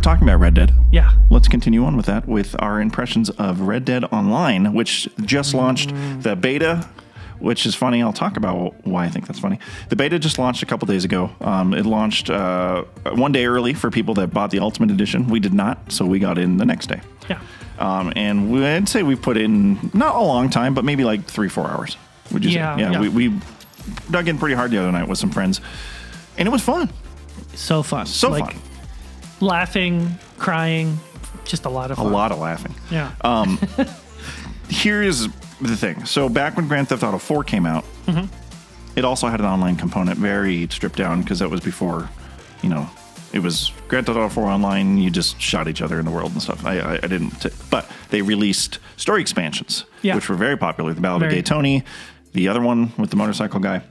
talking about Red Dead. Yeah. Let's continue on with that with our impressions of Red Dead Online, which just launched the beta, which is funny. I'll talk about why I think that's funny. The beta just launched a couple days ago. It launched 1 day early for people that bought the Ultimate Edition. We did not, so we got in the next day. Yeah. And I'd say we put in not a long time, but maybe like 3-4 hours. Would you say? Yeah. We dug in pretty hard the other night with some friends, and it was fun. So fun. So fun. Laughing, crying, just a lot of fun. A lot of laughing. Yeah. Here's the thing. So back when Grand Theft Auto 4 came out, it also had an online component, very stripped down, because that was before, it was Grand Theft Auto 4 Online. You just shot each other in the world and stuff. I didn't, but they released story expansions, which were very popular. The Ballad of Gay Tony, the other one with the motorcycle guy,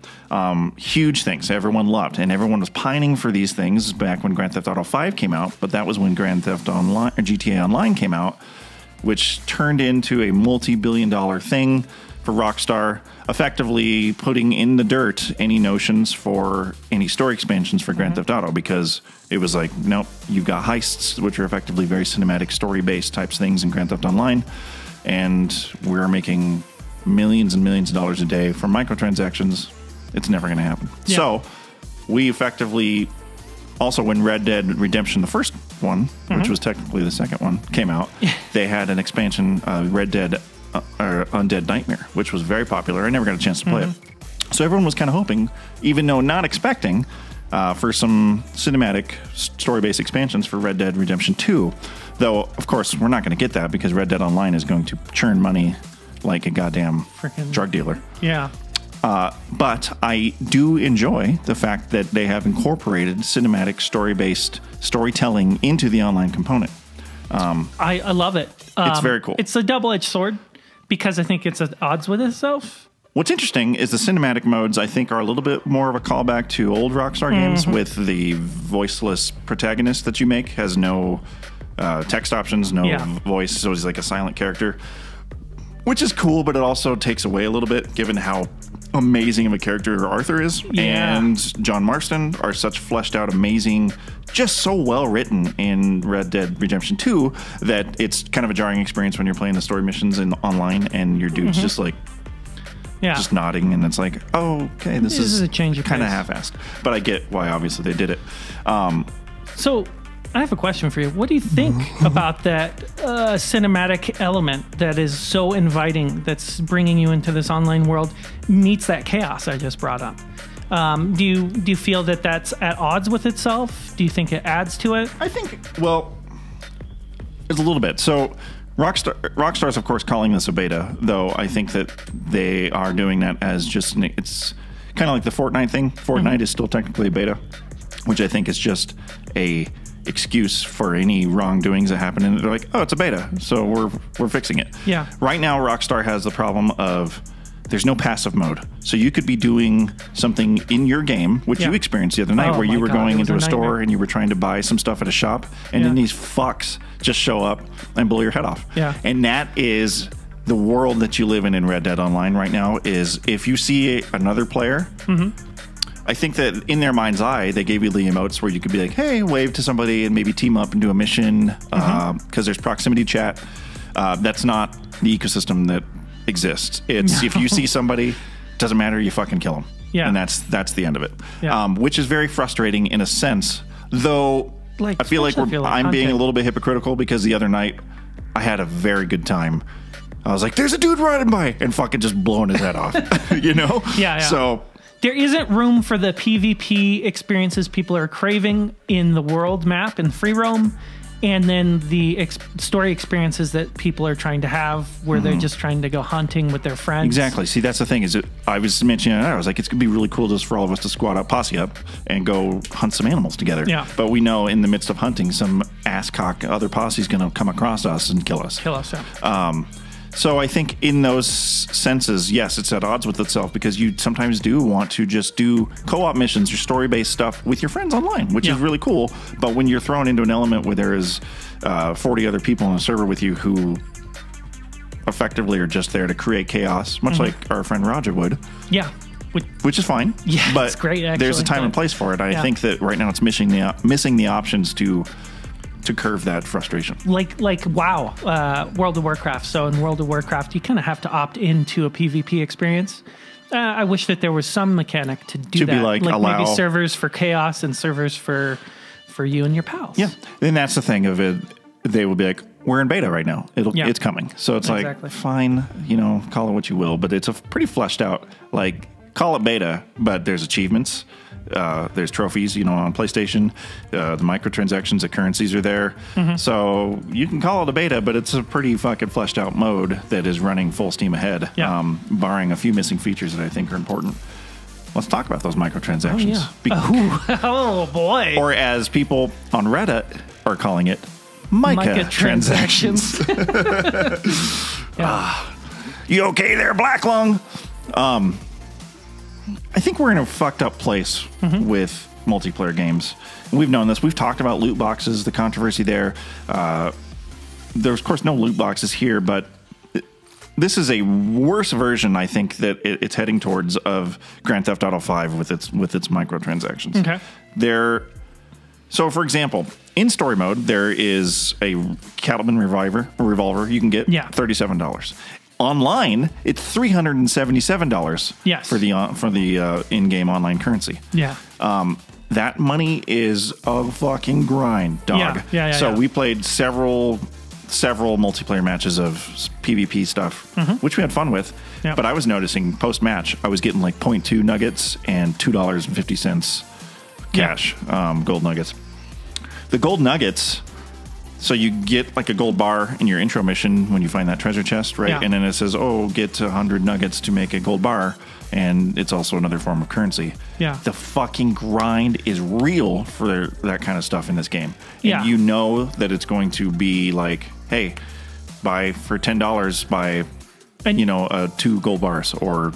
huge things everyone loved, and everyone was pining for these things back when Grand Theft Auto 5 came out. But that was when Grand Theft Online or GTA Online came out, which turned into a multi-billion-dollar thing for Rockstar, effectively putting in the dirt any notions for any story expansions for Grand Theft Auto, because it was like, nope, you've got heists, which are effectively very cinematic, story-based types things in Grand Theft Online, and we're making millions and millions of dollars a day from microtransactions. It's never going to happen. Yeah. So we effectively, also when Red Dead Redemption, the first one, which was technically the second one, came out, they had an expansion, Red Dead Undead Nightmare, which was very popular. I never got a chance to play it. So everyone was kind of hoping, even though not expecting, for some cinematic story-based expansions for Red Dead Redemption 2. Though, of course, we're not going to get that because Red Dead Online is going to churn money like a goddamn drug dealer. Yeah. But I do enjoy the fact that they have incorporated cinematic story-based storytelling into the online component. I love it. It's very cool. It's a double-edged sword because I think it's at odds with itself. What's interesting is the cinematic modes, I think, are a little bit more of a callback to old Rockstar games, with the voiceless protagonist that you make has no text options, no voice, so he's like a silent character. Which is cool, but it also takes away a little bit, given how amazing of a character Arthur is. And John Marston are such fleshed out, amazing, just so well written in Red Dead Redemption 2 that it's kind of a jarring experience when you're playing the story missions online and your dude's just like, just nodding, and it's like, oh, okay, this is a change of kind of half-assed. But I get why, obviously, they did it. So I have a question for you. What do you think about that cinematic element that is so inviting, that's bringing you into this online world, meets that chaos I just brought up? Do you feel that that's at odds with itself? Do you think it adds to it? I think, well, it's a little bit. So Rockstar's, of course, calling this a beta, though I think that they are doing that as just, it's kind of like the Fortnite thing. Fortnite is still technically a beta, which I think is just a excuse for any wrongdoings that happen, and they're like, oh, it's a beta, so we're fixing it. Yeah. Right now, Rockstar has the problem of there's no passive mode, so you could be doing something in your game, which you experienced the other night, where you were going into a store and you were trying to buy some stuff at a shop, and then these fucks just show up and blow your head off. Yeah. And that is the world that you live in Red Dead Online right now. Is if you see another player. I think that in their mind's eye, they gave you the emotes where you could be like, hey, wave to somebody and maybe team up and do a mission, because there's proximity chat. That's not the ecosystem that exists. It's if you see somebody, doesn't matter, you fucking kill them. Yeah. And that's the end of it. Yeah. Which is very frustrating in a sense, though I feel like I'm being a little bit hypocritical, because the other night I had a very good time. I was like, there's a dude riding by, and fucking just blowing his head off, you know? Yeah. So there isn't room for the PvP experiences people are craving in the world map and free roam, and then the story experiences that people are trying to have, where they're just trying to go hunting with their friends. Exactly. See, that's the thing. Is I was mentioning it. I was like, it's gonna be really cool just for all of us to squad up, posse up, and go hunt some animals together. Yeah. But we know in the midst of hunting, some asscock other posse's gonna come across us and kill us. Yeah. So I think in those senses, yes, it's at odds with itself, because you sometimes do want to just do co-op missions or story-based stuff with your friends online, which is really cool. But when you're thrown into an element where there is 40 other people on a server with you who effectively are just there to create chaos, much like our friend Roger would. Yeah. Which is fine. Yeah, but it's great, actually. There's a time and place for it. I think that right now it's missing the options to to curve that frustration. Like WoW, World of Warcraft. So in World of Warcraft, you kind of have to opt into a PvP experience. I wish that there was some mechanic to do that. Be like allow, maybe servers for chaos and servers for you and your pals. Yeah, and that's the thing of it. They will be like, we're in beta right now. It's coming. So it's like, fine, call it what you will, but it's a pretty fleshed out, like, call it beta, but there's achievements. There's trophies, on PlayStation. The microtransactions, the currencies are there. So you can call it a beta, but it's a pretty fucking fleshed out mode that is running full steam ahead, barring a few missing features that I think are important. Let's talk about those microtransactions. Oh boy. Or as people on Reddit are calling it, Microtransactions. You okay there, Black Lung? I think we're in a fucked up place with multiplayer games. And we've known this. We've talked about loot boxes, the controversy there. There's, of course, no loot boxes here, but this is a worse version, I think, that it's heading towards of Grand Theft Auto 5 with its microtransactions. Okay. So, for example, in story mode, there is a Cattleman revolver you can get $37. Online, it's $377 for the in-game online currency. Yeah. That money is a fucking grind, dog. So we played several multiplayer matches of PvP stuff, which we had fun with. But I was noticing post-match, I was getting like 0.2 nuggets and $2.50 cash, gold nuggets. The gold nuggets, so you get like a gold bar in your intro mission when you find that treasure chest, right? And then it says, get 100 nuggets to make a gold bar. And it's also another form of currency. The fucking grind is real for that kind of stuff in this game. And you know that it's going to be like, hey, buy for $10, buy, 2 gold bars or,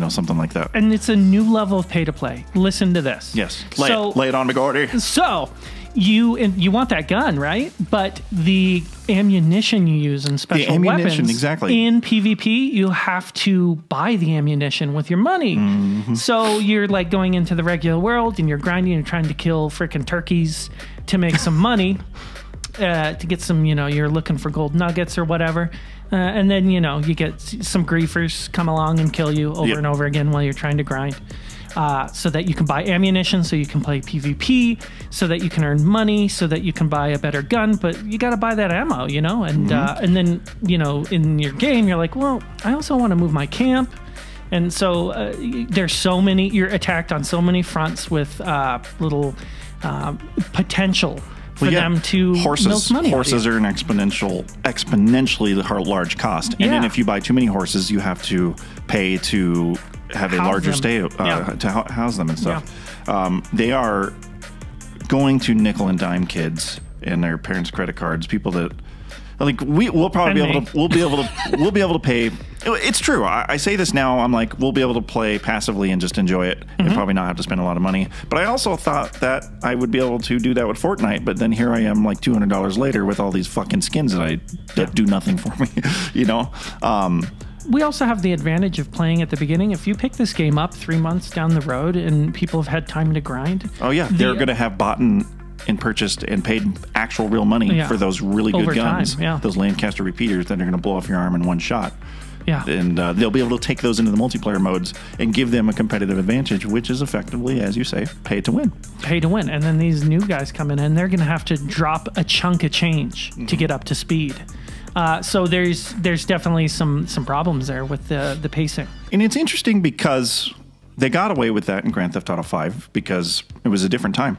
something like that. And it's a new level of pay to play. Listen to this. Yes. Lay it on me, Gordy. So you want that gun, right? But the ammunition you use in special weapons, exactly. In PvP, you have to buy the ammunition with your money. So you're like going into the regular world and you're grinding and trying to kill freaking turkeys to make some money, to get some, you're looking for gold nuggets or whatever. And then, you get some griefers come along and kill you over and over again while you're trying to grind. So that you can buy ammunition, so you can play PvP, so that you can earn money, so that you can buy a better gun. But you got to buy that ammo, and then, in your game, you're like, well, I also want to move my camp. And so there's so many, you're attacked on so many fronts with little potential for them to milk money. Horses are an exponentially large cost. And then if you buy too many horses, you have to pay to have a larger stay to house them and stuff. They are going to nickel and dime kids and their parents' credit cards. People that like we'll probably be able to pay. It's true. I say this now. I'm like, we'll be able to play passively and just enjoy it and probably not have to spend a lot of money. But I also thought that I would be able to do that with Fortnite. But then here I am, like $200 later, with all these fucking skins that do nothing for me. We also have the advantage of playing at the beginning. If you pick this game up 3 months down the road and people have had time to grind. Oh, yeah. They're going to have bought and purchased and paid actual real money for those really good guns. Those Lancaster repeaters that are going to blow off your arm in one shot. And they'll be able to take those into the multiplayer modes and give them a competitive advantage, which is effectively, as you say, pay to win. Pay to win. And then these new guys coming in, they're going to have to drop a chunk of change to get up to speed. So there's definitely some problems there with the pacing. And it's interesting because they got away with that in Grand Theft Auto 5 because it was a different time.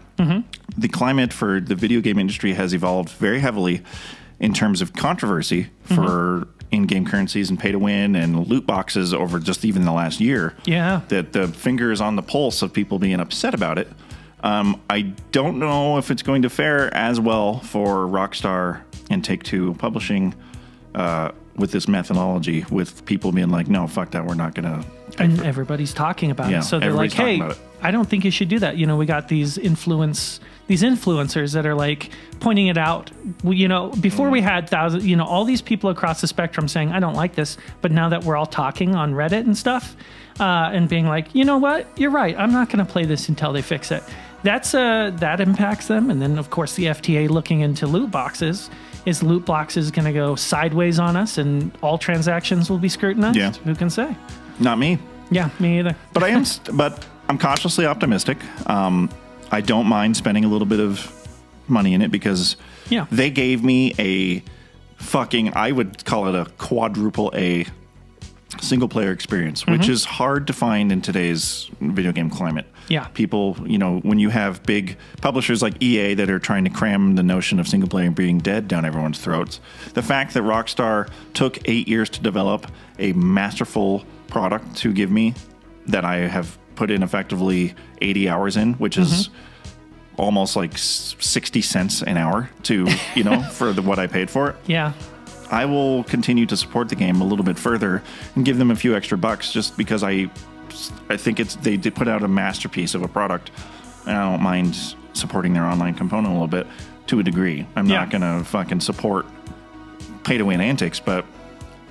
The climate for the video game industry has evolved very heavily in terms of controversy for in-game currencies and pay-to-win and loot boxes over just even the last year. That the finger is on the pulse of people being upset about it. I don't know if it's going to fare as well for Rockstar and Take-Two Publishing with this methodology, with people being like, no, fuck that, we're not going to. And everybody's talking about it. So they're like, hey, I don't think you should do that. We got these influencers that are like pointing it out. Before we had thousands, all these people across the spectrum saying, I don't like this. But now that we're all talking on Reddit and stuff and being like, you know what, you're right, I'm not going to play this until they fix it. that impacts them. And then, of course, the FTA looking into loot boxes. Is loot boxes going to go sideways on us and all transactions will be scrutinized? Yeah. Who can say? Not me. Yeah, me either. But I'm cautiously optimistic. I don't mind spending a little bit of money in it because they gave me a fucking, I would call it a quadruple A single player experience, which is hard to find in today's video game climate. Yeah. People, when you have big publishers like EA that are trying to cram the notion of single player being dead down everyone's throats, the fact that Rockstar took 8 years to develop a masterful product to give me that I have put in effectively 80 hours in, which is almost like 60 cents an hour to, for what I paid for it. Yeah. I will continue to support the game a little bit further and give them a few extra bucks just because I think they did put out a masterpiece of a product, and I don't mind supporting their online component a little bit to a degree. I'm not going to fucking support pay to win antics, but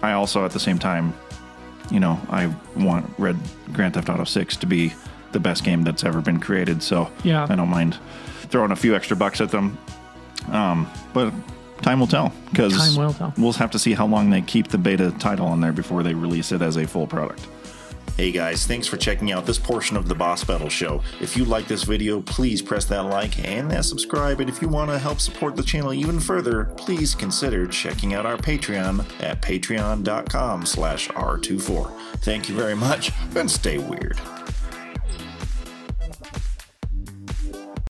I also at the same time, I want Grand Theft Auto 6 to be the best game that's ever been created. So I don't mind throwing a few extra bucks at them. But time will tell, because we'll have to see how long they keep the beta title on there before they release it as a full product. Hey guys, thanks for checking out this portion of the Boss Battle Show. If you like this video, please press that like and that subscribe. And if you want to help support the channel even further, please consider checking out our Patreon at patreon.com/R24. Thank you very much, and stay weird.